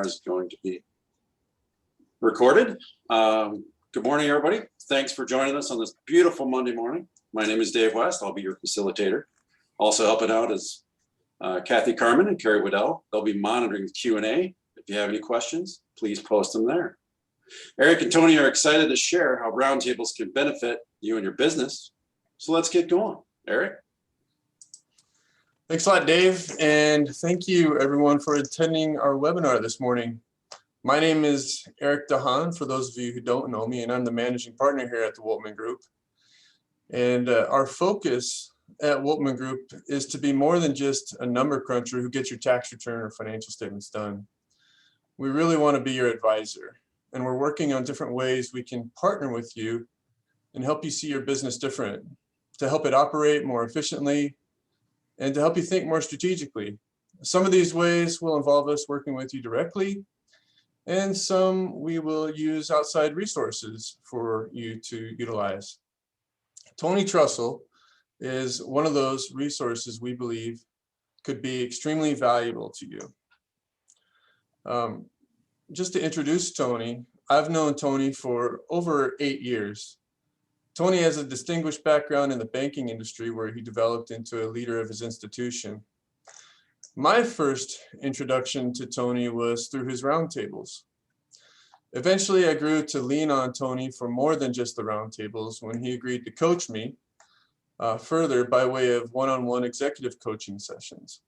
is going to be recorded. Good morning, everybody. Thanks for joining us on this beautiful Monday morning. My name is Dave West. I'll be your facilitator. Also helping out is Kathy Carmen and Carrie Waddell. They'll be monitoring the Q&A. If you have any questions, please post them there. Eric and Tony are excited to share how roundtables can benefit you and your business. So let's get going. Eric? Thanks a lot, Dave, and thank you everyone for attending our webinar this morning. My name is Eric DeHaan, for those of you who don't know me, and I'm the managing partner here at the Woltman Group. And our focus at Woltman Group is to be more than just a number cruncher who gets your tax return or financial statements done. We really want to be your advisor, and we're working on different ways we can partner with you and help you see your business different, to help it operate more efficiently, and to help you think more strategically. Some of these ways will involve us working with you directly, and some we will use outside resources for you to utilize. Tony Trussell is one of those resources we believe could be extremely valuable to you. Just to introduce Tony, I've known Tony for over 8 years. Tony has a distinguished background in the banking industry where he developed into a leader of his institution. My first introduction to Tony was through his roundtables. Eventually, I grew to lean on Tony for more than just the roundtables when he agreed to coach me further by way of one-on-one executive coaching sessions.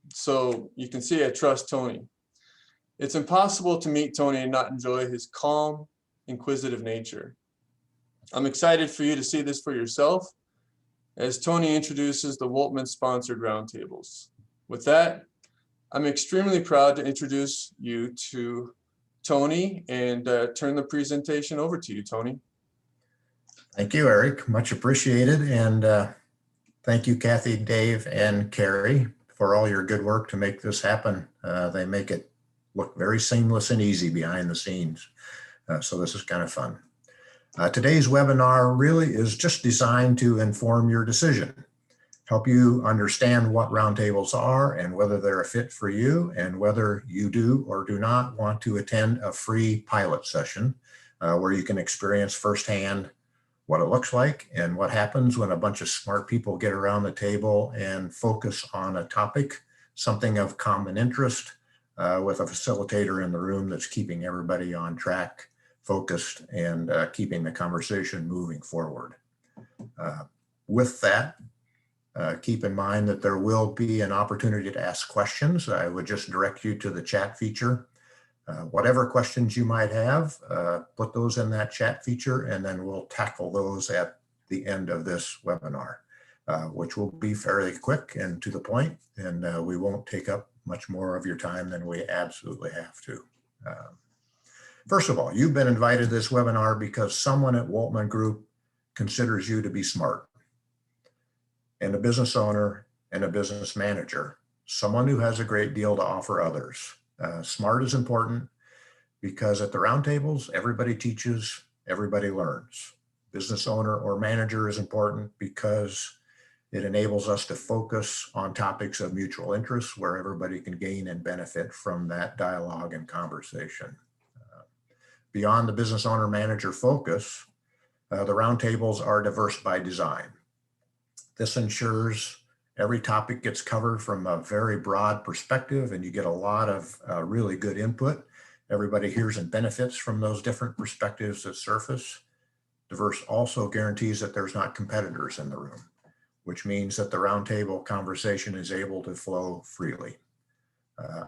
So you can see I trust Tony. It's impossible to meet Tony and not enjoy his calm, inquisitive nature. I'm excited for you to see this for yourself as Tony introduces the Woltman sponsored roundtables. With that, I'm extremely proud to introduce you to Tony and turn the presentation over to you, Tony. Thank you, Eric. Much appreciated. And thank you, Kathy, Dave, and Carrie for all your good work to make this happen. They make it look very seamless and easy behind the scenes. So this is kind of fun. Today's webinar really is just designed to inform your decision, help you understand what roundtables are and whether they're a fit for you, and whether you do or do not want to attend a free pilot session where you can experience firsthand what it looks like and what happens when a bunch of smart people get around the table and focus on a topic, something of common interest, with a facilitator in the room that's keeping everybody on track, focused, and keeping the conversation moving forward. With that, keep in mind that there will be an opportunity to ask questions. I would just direct you to the chat feature. Whatever questions you might have, put those in that chat feature, and then we'll tackle those at the end of this webinar, which will be fairly quick and to the point, and we won't take up much more of your time than we absolutely have to. First of all, you've been invited to this webinar because someone at Woltman Group considers you to be smart, and a business owner and a business manager, someone who has a great deal to offer others. Smart is important because at the roundtables, everybody teaches, everybody learns. Business owner or manager is important because it enables us to focus on topics of mutual interest where everybody can gain and benefit from that dialogue and conversation. Beyond the business owner manager focus, the roundtables are diverse by design. This ensures every topic gets covered from a very broad perspective, and you get a lot of really good input. Everybody hears and benefits from those different perspectives that surface. Diverse also guarantees that there's not competitors in the room, which means that the roundtable conversation is able to flow freely.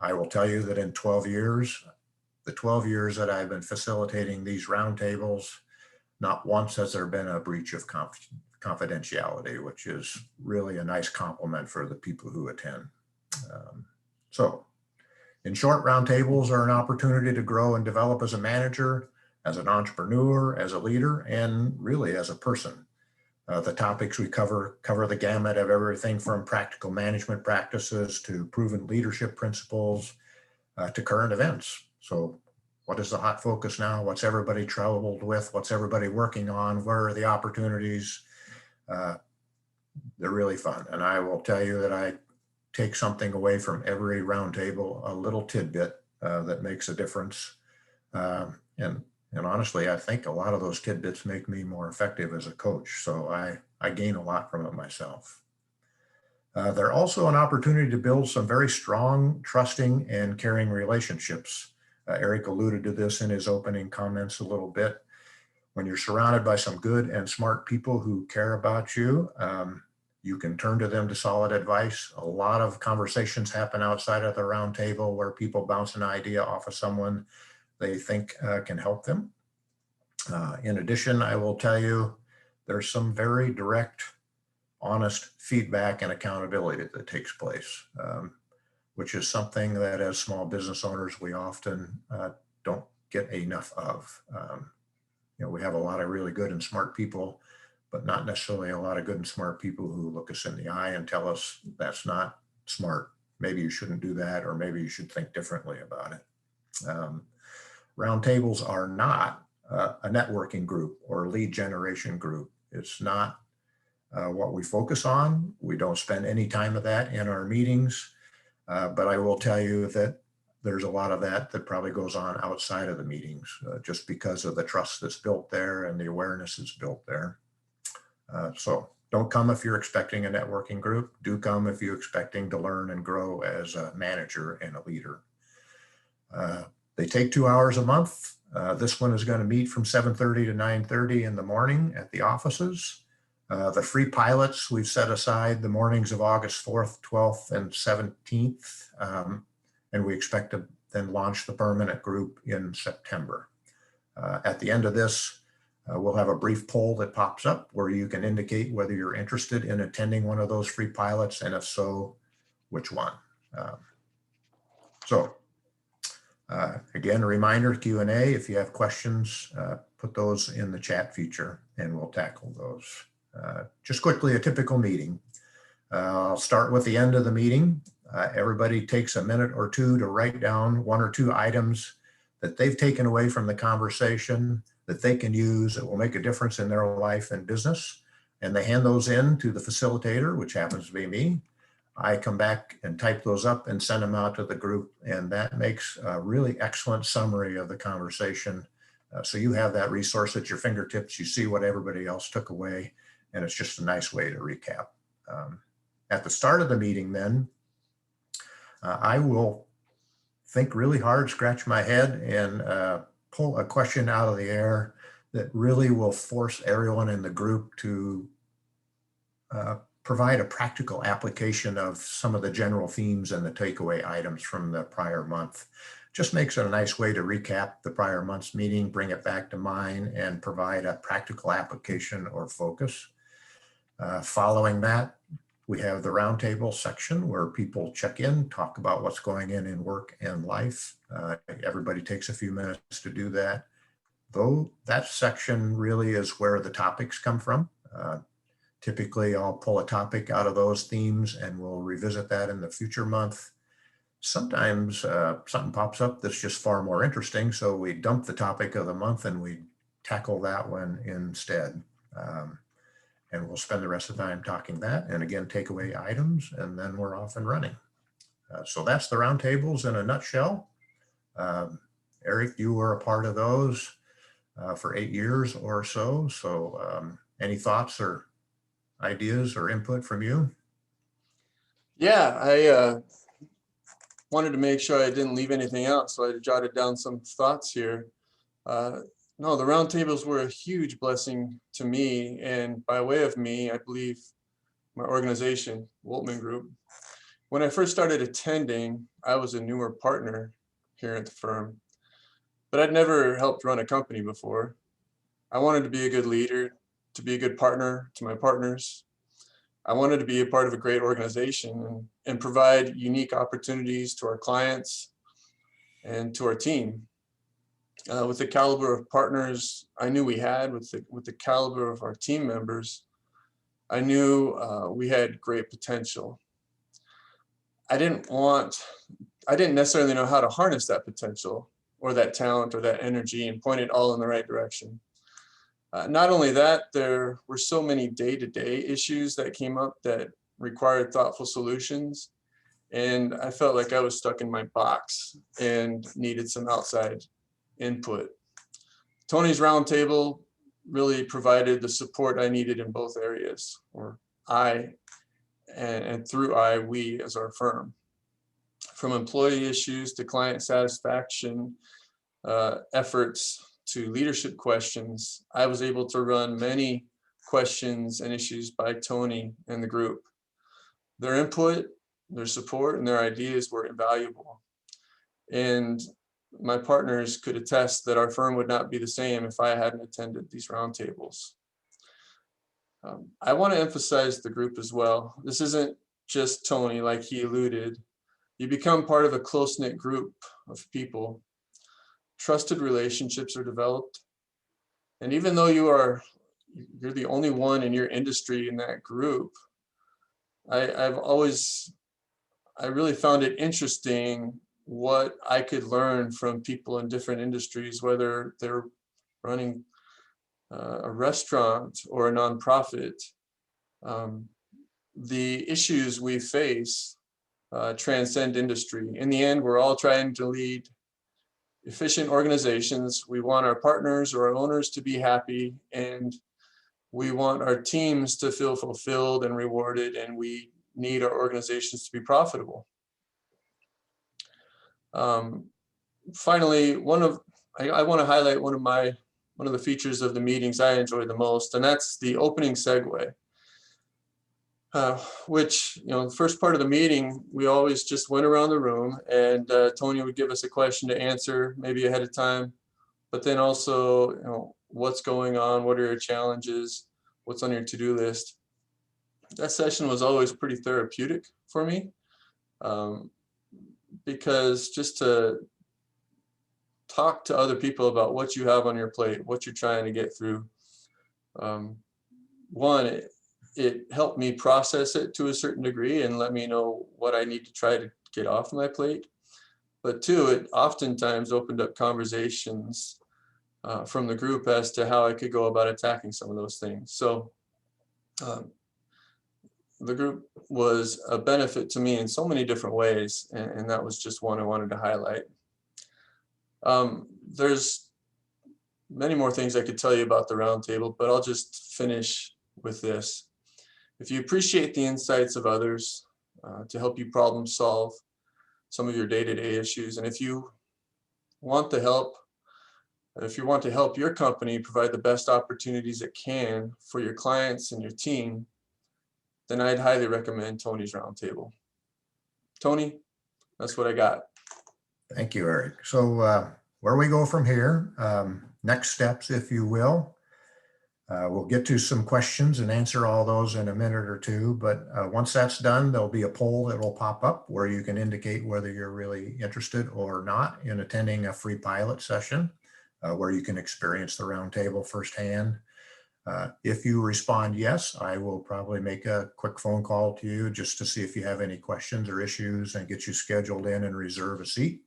I will tell you that in 12 years, the 12 years that I've been facilitating these roundtables, not once has there been a breach of confidentiality, which is really a nice compliment for the people who attend. So in short, roundtables are an opportunity to grow and develop as a manager, as an entrepreneur, as a leader, and really as a person. The topics we cover the gamut of everything from practical management practices to proven leadership principles to current events. So what is the hot focus now? What's everybody troubled with? What's everybody working on? Where are the opportunities? They're really fun. And I will tell you that I take something away from every roundtable, a little tidbit that makes a difference. And honestly, I think a lot of those tidbits make me more effective as a coach. So I gain a lot from it myself. They're also an opportunity to build some very strong, trusting, and caring relationships. Eric alluded to this in his opening comments a little bit. When you're surrounded by some good and smart people who care about you, you can turn to them to solid advice. A lot of conversations happen outside of the round table where people bounce an idea off of someone they think can help them. In addition, I will tell you, there's some very direct, honest feedback and accountability that takes place, which is something that as small business owners, we often don't get enough of. We have a lot of really good and smart people, but not necessarily a lot of good and smart people who look us in the eye and tell us that's not smart. Maybe you shouldn't do that, or maybe you should think differently about it. Roundtables are not a networking group or lead generation group. It's not what we focus on. We don't spend any time of that in our meetings, but I will tell you that there's a lot of that probably goes on outside of the meetings, just because of the trust that's built there and the awareness that's built there. So don't come if you're expecting a networking group. Do come if you're expecting to learn and grow as a manager and a leader. They take 2 hours a month. This one is going to meet from 7:30 to 9:30 in the morning at the offices. The free pilots, we've set aside the mornings of August 4th, 12th, and 17th. And we expect to then launch the permanent group in September. At the end of this, we'll have a brief poll that pops up where you can indicate whether you're interested in attending one of those free pilots, and if so, which one. Again, a reminder, Q&A. If you have questions, put those in the chat feature and we'll tackle those. Just quickly, a typical meeting. I'll start with the end of the meeting. Everybody takes a minute or two to write down 1 or 2 items that they've taken away from the conversation that they can use that will make a difference in their life and business. And they hand those in to the facilitator, which happens to be me. I come back and type those up and send them out to the group. And that makes a really excellent summary of the conversation. So you have that resource at your fingertips. You see what everybody else took away. And it's just a nice way to recap. At the start of the meeting then, I will think really hard, scratch my head, and pull a question out of the air that really will force everyone in the group to provide a practical application of some of the general themes and the takeaway items from the prior month. Just makes it a nice way to recap the prior month's meeting, bring it back to mind, and provide a practical application or focus. Following that, we have the roundtable section where people check in, talk about what's going in work and life. Everybody takes a few minutes to do that. Though that section really is where the topics come from. Typically, I'll pull a topic out of those themes and we'll revisit that in the future month. Sometimes something pops up that's just far more interesting, so we dump the topic of the month and we tackle that one instead. And we'll spend the rest of the time talking that, and again, takeaway items, and then we're off and running. So that's the roundtables in a nutshell. Eric, you were a part of those for 8 years or so. So any thoughts or ideas or input from you? Yeah, I wanted to make sure I didn't leave anything out, so I jotted down some thoughts here. No, the roundtables were a huge blessing to me, and by way of me, I believe my organization, Woltman Group. When I first started attending, I was a newer partner here at the firm, but I'd never helped run a company before. I wanted to be a good leader, to be a good partner to my partners. I wanted to be a part of a great organization and provide unique opportunities to our clients and to our team. With the caliber of partners I knew we had, with the caliber of our team members, I knew we had great potential. I didn't necessarily know how to harness that potential or that talent or that energy and point it all in the right direction. Not only that, there were so many day-to-day issues that came up that required thoughtful solutions. And I felt like I was stuck in my box and needed some outside input. Tony's roundtable really provided the support I needed in both areas, or and through we as our firm. From employee issues to client satisfaction efforts to leadership questions, I was able to run many questions and issues by Tony and the group. Their input, their support, and their ideas were invaluable. And my partners could attest that our firm would not be the same if I hadn't attended these roundtables. I want to emphasize the group as well. This isn't just Tony, like he alluded. You become part of a close-knit group of people. Trusted relationships are developed. And even though you're the only one in your industry in that group, I really found it interesting what I could learn from people in different industries, whether they're running a restaurant or a nonprofit. The issues we face transcend industry. In the end, we're all trying to lead efficient organizations. We want our partners or our owners to be happy, and we want our teams to feel fulfilled and rewarded, and we need our organizations to be profitable. Finally, I want to highlight one of the features of the meetings I enjoy the most, and that's the opening segue. Which, the first part of the meeting, we always just went around the room, and Tony would give us a question to answer, maybe ahead of time, but then also, what's going on, what are your challenges, what's on your to-do list. That session was always pretty therapeutic for me, because just to talk to other people about what you have on your plate, what you're trying to get through. One, it helped me process it to a certain degree and let me know what I need to try to get off my plate. But two, it oftentimes opened up conversations from the group as to how I could go about attacking some of those things. So the group was a benefit to me in so many different ways, and that was just one I wanted to highlight. There's many more things I could tell you about the roundtable, but I'll just finish with this. If you appreciate the insights of others to help you problem solve some of your day-to-day issues, and if you want to help your company provide the best opportunities it can for your clients and your team, then I'd highly recommend Tony's Roundtable. Tony, that's what I got. Thank you, Eric. So where we go from here, next steps, if you will. We'll get to some questions and answer all those in a minute or two. But once that's done, there'll be a poll that will pop up where you can indicate whether you're really interested or not in attending a free pilot session where you can experience the roundtable firsthand. If you respond yes, I will probably make a quick phone call to you just to see if you have any questions or issues and get you scheduled in and reserve a seat.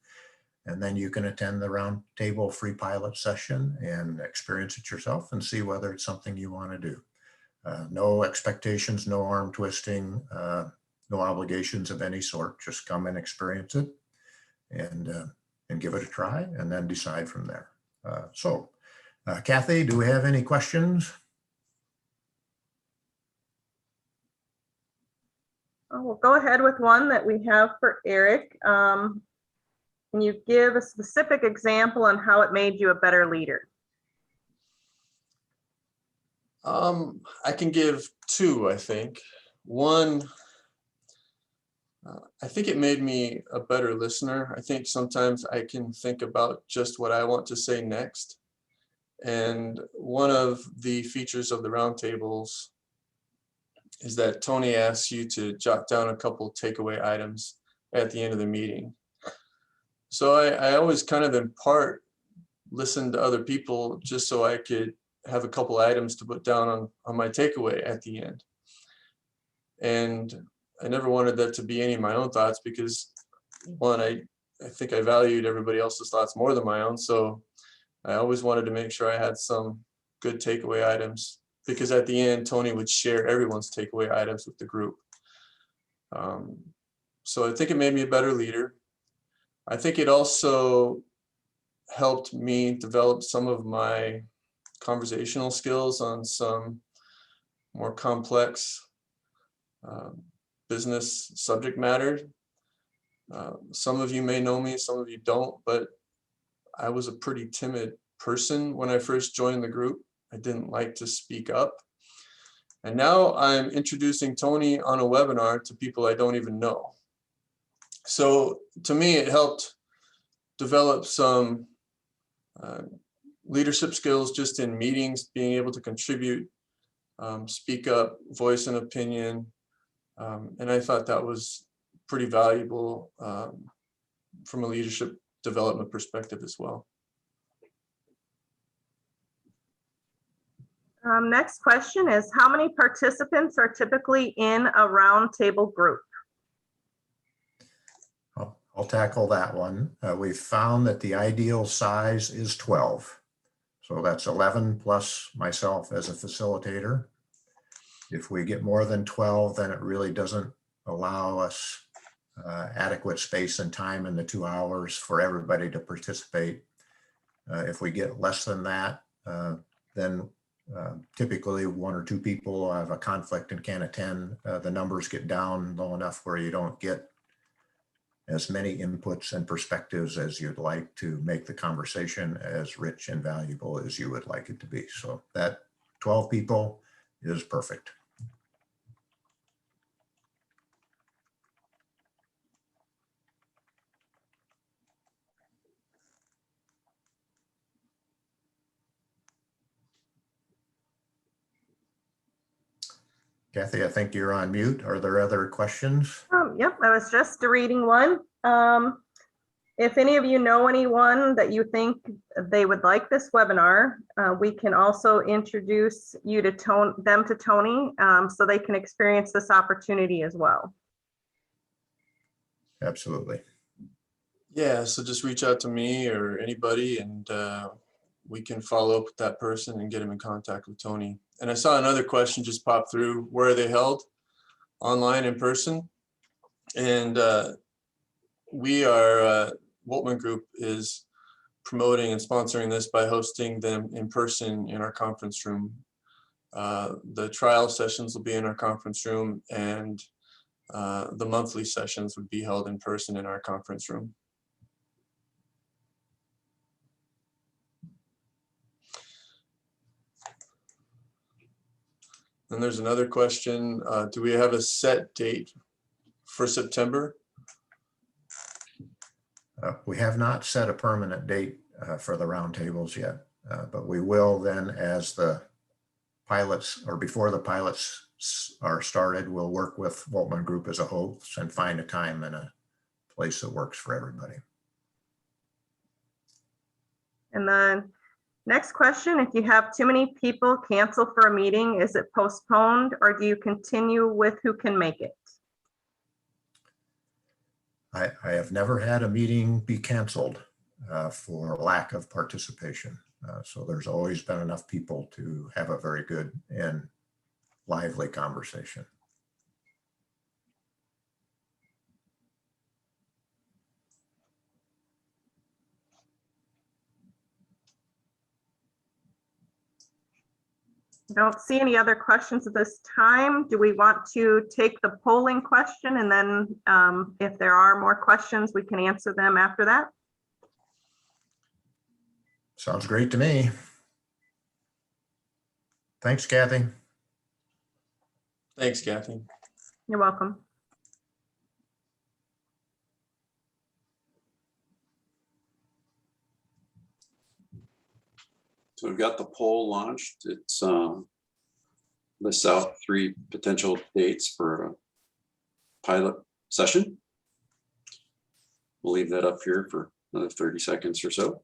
And then you can attend the roundtable free pilot session and experience it yourself and see whether it's something you want to do. No expectations, no arm twisting, no obligations of any sort. Just come and experience it and give it a try and then decide from there. Kathy, do we have any questions? We'll go ahead with one that we have for Eric. Can you give a specific example on how it made you a better leader? I can give two, I think. One, I think it made me a better listener. I think sometimes I can think about just what I want to say next. And one of the features of the roundtables is that Tony asks you to jot down a couple takeaway items at the end of the meeting. So I always kind of in part listened to other people just so I could have a couple items to put down on my takeaway at the end. And I never wanted that to be any of my own thoughts because one, I think I valued everybody else's thoughts more than my own. So I always wanted to make sure I had some good takeaway items because at the end, Tony would share everyone's takeaway items with the group. So I think it made me a better leader. I think it also helped me develop some of my conversational skills on some more complex business subject matter. Some of you may know me, some of you don't, but I was a pretty timid person when I first joined the group. I didn't like to speak up. And now I'm introducing Tony on a webinar to people I don't even know. So to me, it helped develop some leadership skills just in meetings, being able to contribute, speak up, voice an opinion. And I thought that was pretty valuable from a leadership development perspective as well. Next question is, how many participants are typically in a roundtable group? I'll tackle that one. We've found that the ideal size is 12. So that's 11 plus myself as a facilitator. If we get more than 12, then it really doesn't allow us adequate space and time in the 2 hours for everybody to participate. If we get less than that, then typically 1 or 2 people have a conflict and can't attend. The numbers get down low enough where you don't get as many inputs and perspectives as you'd like to make the conversation as rich and valuable as you would like it to be. So that 12 people is perfect. Kathy, I think you're on mute. Are there other questions? Yep, I was just reading one. If any of you know anyone that you think they would like this webinar, we can also introduce you to them to Tony so they can experience this opportunity as well. Absolutely. Yeah, so just reach out to me or anybody and we can follow up with that person and get them in contact with Tony. And I saw another question just pop through. Where are they held? Online, in person? And we are, Woltman Group is promoting and sponsoring this by hosting them in person in our conference room. The trial sessions will be in our conference room, and the monthly sessions would be held in person in our conference room. And there's another question. Do we have a set date for September? We have not set a permanent date for the roundtables yet, but we will then as the pilots or before the pilots are started, we'll work with Woltman Group as a host and find a time and a place that works for everybody. And then next question, if you have too many people cancel for a meeting, is it postponed or do you continue with who can make it? I have never had a meeting be canceled for lack of participation. So there's always been enough people to have a very good and lively conversation. I don't see any other questions at this time. Do we want to take the polling question and then if there are more questions, we can answer them after that? Sounds great to me. Thanks, Kathy. Thanks, Kathy. You're welcome. So we've got the poll launched. It's lists out 3 potential dates for a pilot session. We'll leave that up here for another 30 seconds or so.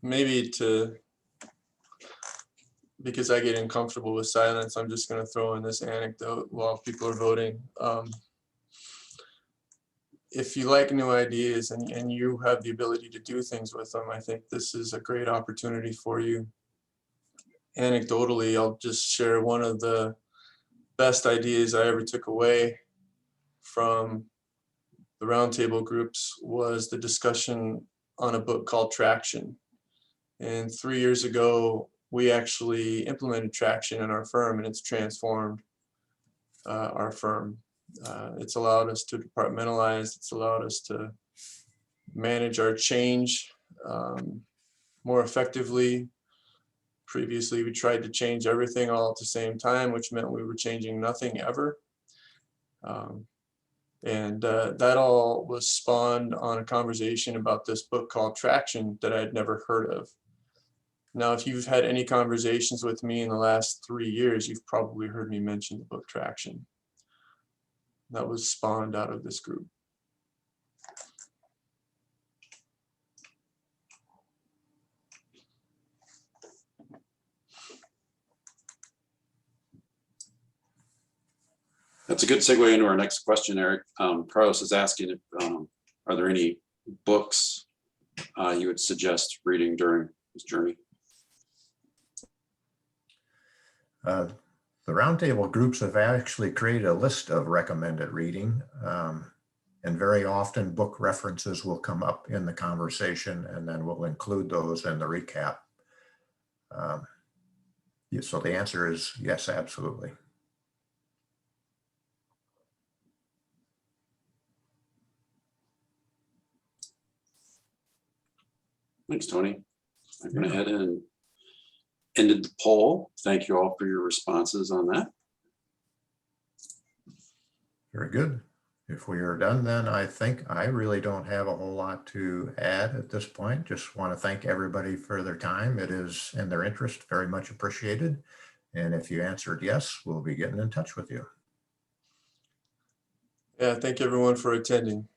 maybe because I get uncomfortable with silence, I'm just going to throw in this anecdote while people are voting. If you like new ideas and you have the ability to do things with them, I think this is a great opportunity for you. Anecdotally, I'll just share one of the best ideas I ever took away from the roundtable groups was the discussion on a book called Traction. And 3 years ago, we actually implemented Traction in our firm, and it's transformed our firm. It's allowed us to departmentalize. It's allowed us to manage our change more effectively. Previously, we tried to change everything all at the same time, which meant we were changing nothing ever. That all was spawned on a conversation about this book called Traction that I had never heard of. Now, if you've had any conversations with me in the last 3 years, you've probably heard me mention the book Traction. That was spawned out of this group. That's a good segue into our next question, Eric. Carlos is asking if, are there any books you would suggest reading during this journey? The roundtable groups have actually created a list of recommended reading. And very often book references will come up in the conversation, and then we'll include those in the recap. So the answer is yes, absolutely. Thanks, Tony. I'm going to head in and ended the poll. Thank you all for your responses on that. Very good. If we are done, then I think I really don't have a whole lot to add at this point. Just want to thank everybody for their time. It is in their interest, very much appreciated. And if you answered yes, we'll be getting in touch with you. Yeah, thank everyone for attending.